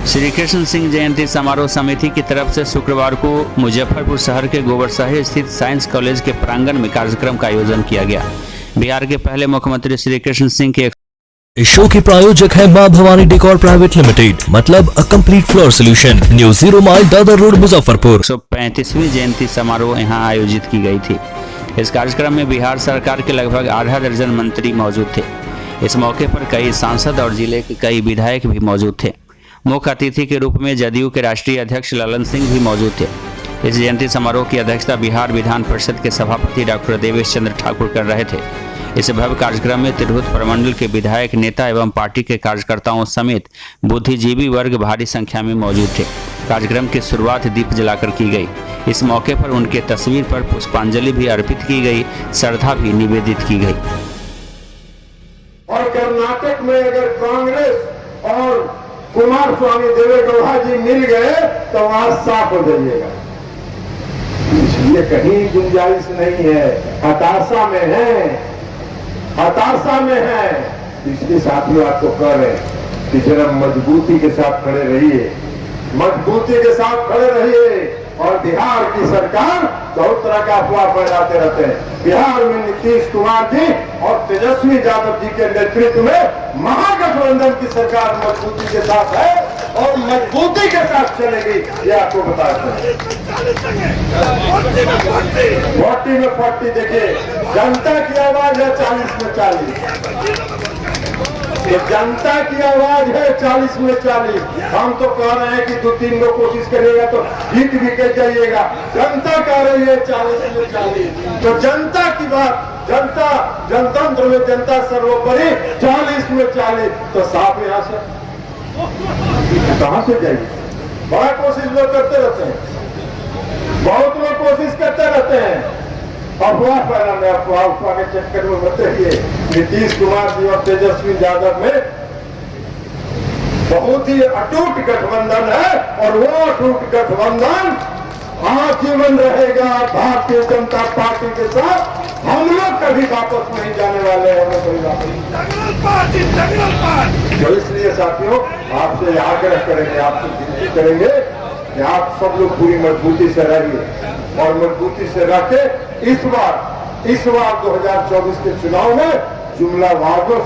श्री कृष्ण सिंह जयंती समारोह समिति की तरफ से शुक्रवार को मुजफ्फरपुर शहर के गोबरसाही स्थित साइंस कॉलेज के प्रांगण में कार्यक्रम का आयोजन किया गया। बिहार के पहले मुख्यमंत्री श्री कृष्ण सिंह के इस शो के प्रायोजक है मां भवानी डेकोर प्राइवेट लिमिटेड, मतलब a complete floor solution, new 0 mile Dadar road Muzaffarpur. 135वीं जयंती समारोह यहां आयोजित की गई थी। इस कार्यक्रम में बिहार सरकार के लगभग आधा दर्जन मंत्री मौजूद थे। इस मौके पर कई सांसद और जिले के कई विधायक भी मौजूद थे। मुख्य अतिथि के रूप में जदयू के राष्ट्रीय अध्यक्ष ललन सिंह भी मौजूद थे। इस जयंती समारोह की अध्यक्षता बिहार विधान परिषद के सभापति डॉक्टर देवेश चंद्र ठाकुर कर रहे थे। इस भव्य कार्यक्रम में तिरहुत प्रमंडल के विधायक, नेता एवं पार्टी के कार्यकर्ताओं समेत बुद्धिजीवी वर्ग भारी संख्या में मौजूद थे। कार्यक्रम की शुरुआत दीप जलाकर की गई। इस मौके पर उनके तस्वीर पर पुष्पांजलि भी अर्पित की गई, श्रद्धा भी निवेदित की गई। और कर्नाटक में अगर कांग्रेस और कुमारस्वामी देवेगौड़ा जी मिल गए तो वहां साफ हो जाइएगा। इसलिए कहीं गुंजाइश नहीं है, हताशा में है, हताशा में है। इसलिए साथियों आपको कह रहे हैं कि जरा मजबूती के साथ खड़े रहिए, मजबूती के साथ खड़े रहिए। और बिहार की सरकार बहुत तरह का अफवाह फैलाते रहते हैं। बिहार में नीतीश कुमार जी और तेजस्वी यादव जी के नेतृत्व में महागठबंधन की सरकार मजबूती के साथ है और मजबूती के साथ चलेगी, ये आपको बताते हैं। 40 में 40 देखिए, जनता की आवाज है 40 में 40। ये जनता की आवाज है 40 में 40। हम तो कह रहे हैं कि 2-3 लोग कोशिश करिएगा तो जीत भी कर जाइएगा। जनता कह रही है 40 में 40। तो जनता की बात, जनता, जनतंत्र में जनता सर्वोपरि, 40 में 40। तो साफ यहाँ से कहां से जाइए? बड़ा कोशिश लोग करते रहते हैं, बहुत लोग कोशिश करते रहते हैं अफवाह फैलाने, अफवाह के चक्कर में बताइए। नीतीश कुमार जी और तेजस्वी यादव में बहुत ही अटूट गठबंधन है और वो अटूट गठबंधन आजीवन रहेगा भारतीय जनता पार्टी के साथ। हम लोग कभी वापस नहीं जाने वाले हैं, तो इसलिए साथियों आपसे आग्रह करेंगे, आपसे विनती करेंगे कि आप सब लोग पूरी मजबूती से रहिए और मजबूती से रह के इस बार 2024 के चुनाव में जुमलेवादों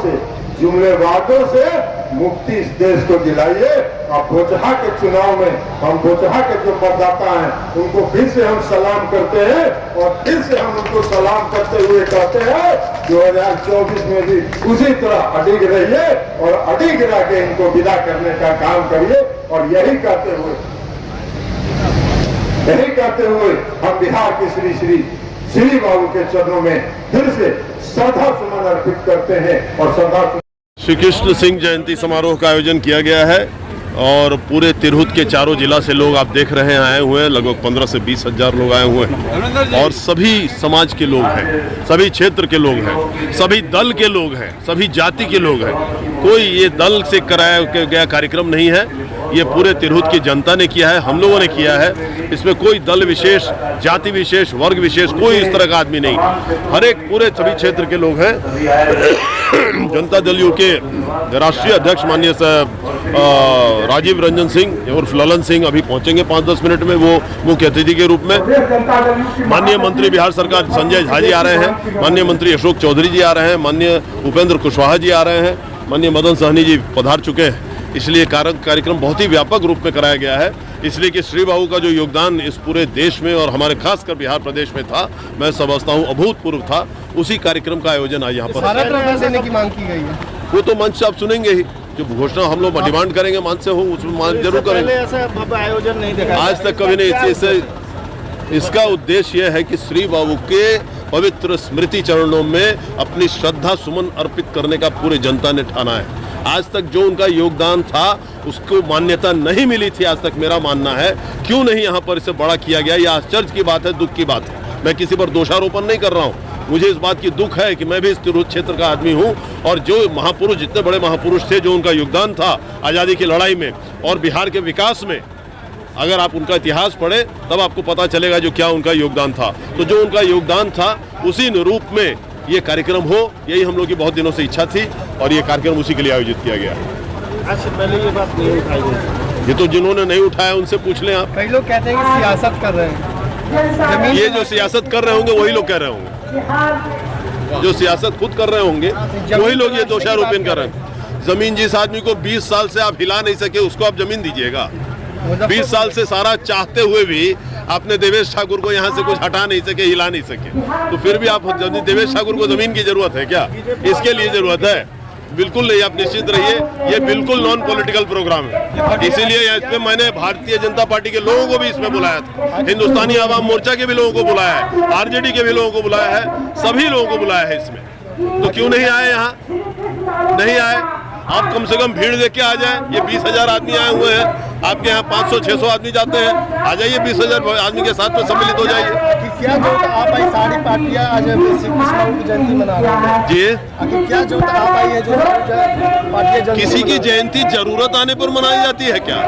से मुक्ति इस देश को दिलाइए। और बोचहा के चुनाव में हम बोचहा के जो मतदाता हैं उनको फिर से हम सलाम करते हैं और फिर से हम उनको सलाम करते हुए कहते हैं 2024 में भी उसी तरह अडिग रहिए और अडिग रह के इनको विदा करने का काम करिए। और यही कहते हुए हम बिहार के श्री बाबू के चरणों में फिर से श्रद्धा सुमन अर्पित करते हैं। और श्री कृष्ण सिंह जयंती समारोह का आयोजन किया गया है और पूरे तिरहुत के चारों जिला से लोग आप देख रहे हैं आए हुए हैं। लगभग 15 से 20 हजार लोग आए हुए हैं और सभी समाज के लोग हैं, सभी क्षेत्र के लोग हैं, सभी दल के लोग हैं, सभी जाति के लोग हैं। कोई ये दल से कराया गया कार्यक्रम नहीं है, ये पूरे तिरहुत की जनता ने किया है, हम लोगों ने किया है। इसमें कोई दल विशेष, जाति विशेष, वर्ग विशेष, कोई इस तरह का आदमी नहीं। हर एक पूरे सभी क्षेत्र के लोग हैं। जनता दल यू के राष्ट्रीय अध्यक्ष माननीय राजीव रंजन सिंह और ललन सिंह अभी पहुंचेंगे 5-10 मिनट में, वो मुख्य अतिथि के रूप में। माननीय मंत्री बिहार सरकार संजय झा जी आ रहे हैं, माननीय मंत्री अशोक चौधरी जी आ रहे हैं, माननीय उपेंद्र कुशवाहा जी आ रहे हैं, माननीय मदन सहनी जी पधार चुके हैं। इसलिए कार्यक्रम बहुत ही व्यापक रूप में कराया गया है। इसलिए कि श्री बाबू का जो योगदान इस पूरे देश में और हमारे खासकर बिहार प्रदेश में था, मैं समझता हूँ अभूतपूर्व था। उसी कार्यक्रम का आयोजन आज यहाँ पर देने की मांग की गई है। वो तो मंच से आप सुनेंगे ही, जो घोषणा हम लोग डिमांड करेंगे मंच से हो, उसमें मांग जरूर करेंगे। ऐसा आयोजन नहीं देखा आज तक कभी नहीं। इसका उद्देश्य यह है कि श्री बाबू के पवित्र स्मृति चरणों में अपनी श्रद्धा सुमन अर्पित करने का पूरे जनता ने ठाना है। आज तक जो उनका योगदान था उसको मान्यता नहीं मिली थी, आज तक मेरा मानना है। क्यों नहीं यहाँ पर इसे बड़ा किया गया, यह आश्चर्य की बात है, दुख की बात है। मैं किसी पर दोषारोपण नहीं कर रहा हूँ, मुझे इस बात की दुख है कि मैं भी इस तिरहुत क्षेत्र का आदमी हूँ और जो महापुरुष, जितने बड़े महापुरुष थे, जो उनका योगदान था आज़ादी की लड़ाई में और बिहार के विकास में, अगर आप उनका इतिहास पढ़े तब आपको पता चलेगा जो क्या उनका योगदान था। तो जो उनका योगदान था उसी रूप में ये कार्यक्रम हो, यही हम लोग की बहुत दिनों से इच्छा थी और ये कार्यक्रम उसी के लिए आयोजित किया गया है। आज से पहले ये बात नहीं उठाई गई। ये तो जिन्होंने नहीं उठाया उनसे पूछ लें आप। कई लोग कहते हैं कि सियासत कर रहे हैं जमीन ये जो सियासत कर रहे होंगे वही लोग कह रहे होंगे, जो सियासत खुद कर रहे होंगे वही लोग ये दोषारोपण कर रहे हैं। जमीन जिस आदमी को 20 साल से आप हिला नहीं सके उसको आप जमीन दीजिएगा। 20 साल से सारा चाहते हुए भी आपने देवेश ठाकुर को यहाँ से कुछ हटा नहीं सके, हिला नहीं सके, तो फिर भी आप देवेश ठाकुर को जमीन की जरूरत है क्या? इसके लिए जरूरत है? बिल्कुल नहीं, आप निश्चित रहिए, ये बिल्कुल नॉन पॉलिटिकल प्रोग्राम है। इसीलिए इसमें मैंने भारतीय जनता पार्टी के लोगों को भी इसमें बुलाया था, हिंदुस्तानी आवाम मोर्चा के भी लोगों को बुलाया है, आरजेडी के भी लोगों को बुलाया है, सभी लोगों को बुलाया है इसमें। तो क्यों नहीं आए यहाँ? नहीं आए। आप कम से कम भीड़ देख के आ जाए। ये 20,000 आदमी आए हुए हैं, आपके यहाँ 500-600 आदमी जाते हैं, आ जाइए 20,000 आदमी के साथ में सम्मिलित हो जाइए। क्या जो आप आई सारी पार्टियां आज श्री कृष्ण की जयंती मना रही हैं जी, आखिर क्या जो आप आई है जो पार्टियां किसी की जयंती जरूरत आने पर मनाई जाती है क्या?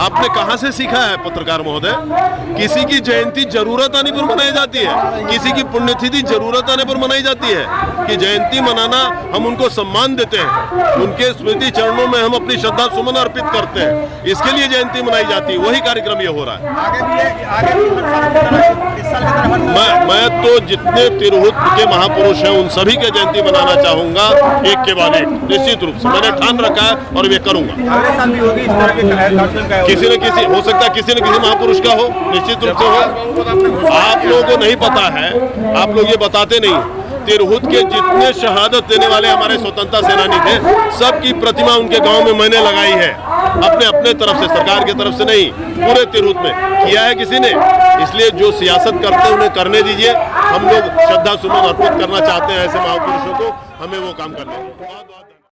आपने कहां से सीखा है पत्रकार महोदय? किसी की जयंती जरूरत आने पर मनाई जाती है, किसी की पुण्यतिथि जरूरत आने पर मनाई जाती है कि जयंती मनाना हम उनको सम्मान देते हैं, उनके स्मृति चरणों में हम अपनी श्रद्धा सुमन अर्पित करते हैं, इसके लिए जयंती मनाई जाती है। वही कार्यक्रम ये हो रहा है। मैं तो जितने तिरहुत के महापुरुष हैं उन सभी के जयंती मनाना चाहूंगा, एक के बाद एक, निश्चित रूप से मैंने ठान रखा है और ये करूंगा। अगले साल भी होगी इस तरह के किसी न किसी हो सकता है, किसी न किसी महापुरुष का हो, निश्चित रूप से हो। आप लोगों को नहीं पता है, आप लोग ये बताते नहीं। तिरहुत के जितने शहादत देने वाले हमारे स्वतंत्रता सेनानी थे, सबकी प्रतिमा उनके गांव में मैंने लगाई है, अपने अपने तरफ से, सरकार की तरफ से नहीं, पूरे तिरहुत में किया है किसी ने। इसलिए जो सियासत करते हैं उन्हें करने दीजिए। हम लोग श्रद्धा सुमन अर्पित करना चाहते हैं ऐसे महापुरुषों को, हमें वो काम करना है।